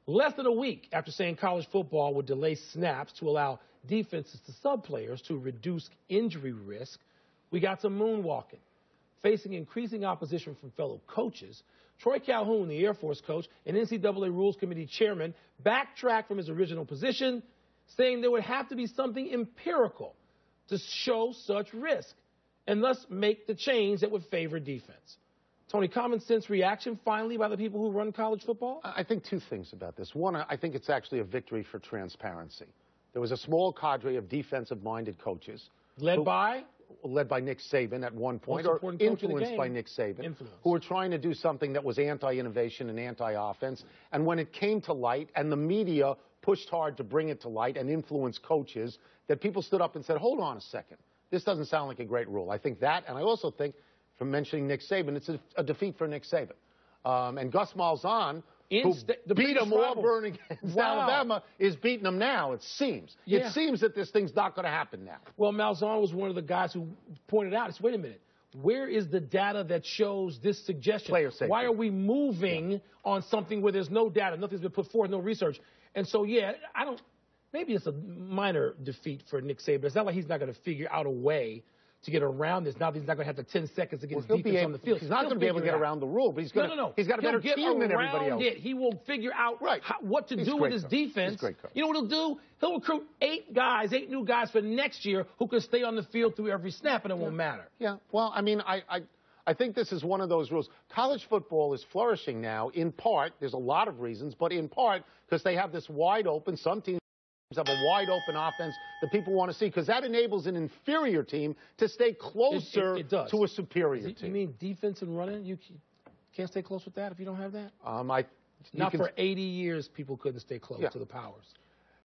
Less than a week after saying college football would delay snaps to allow defenses to sub players to reduce injury risk, we got some moonwalking. Facing increasing opposition from fellow coaches, Troy Calhoun, the Air Force coach and NCAA Rules Committee chairman, backtracked from his original position, saying there would have to be something empirical to show such risk, and thus make the change that would favor defense. Tony, common sense reaction finally by the people who run college football? I think two things about this. One, I think it's actually a victory for transparency. There was a small cadre of defensive-minded coaches. Led by Nick Saban at one point, or influenced by Nick Saban, who were trying to do something that was anti-innovation and anti-offense. And when it came to light, and the media pushed hard to bring it to light and influence coaches, that people stood up and said, hold on a second, this doesn't sound like a great rule. I think that, and I also think, from mentioning Nick Saban, it's a defeat for Nick Saban. And Gus Malzahn, who beat him Auburn against Alabama, is beating him now, it seems. Yeah. It seems that this thing's not going to happen now. Well, Malzahn was one of the guys who pointed out, wait a minute, where is the data that shows this suggestion? Player safety. Why are we moving on something where there's no data, nothing's been put forth, no research? And so, yeah, maybe it's a minor defeat for Nick Saban. It's not like he's not going to figure out a way to get around this. Now that he's not going to have the 10 seconds to get his defense on the field. He's not going to be able to get around the rule, but he's going to. He's got a better team than everybody else. He will figure out what to do with his defense. He's a great coach. You know what he'll do? He'll recruit 8 new guys for next year who can stay on the field through every snap, and it won't matter. Yeah. Well, I mean, I think this is one of those rules. College football is flourishing now, in part. There's a lot of reasons, but in part because they have this wide open. Some teams have a wide-open offense that people want to see, because that enables an inferior team to stay closer to a superior team. You mean defense and running? You can't stay close with that if you don't have that? For 80 years, people couldn't stay close to the powers.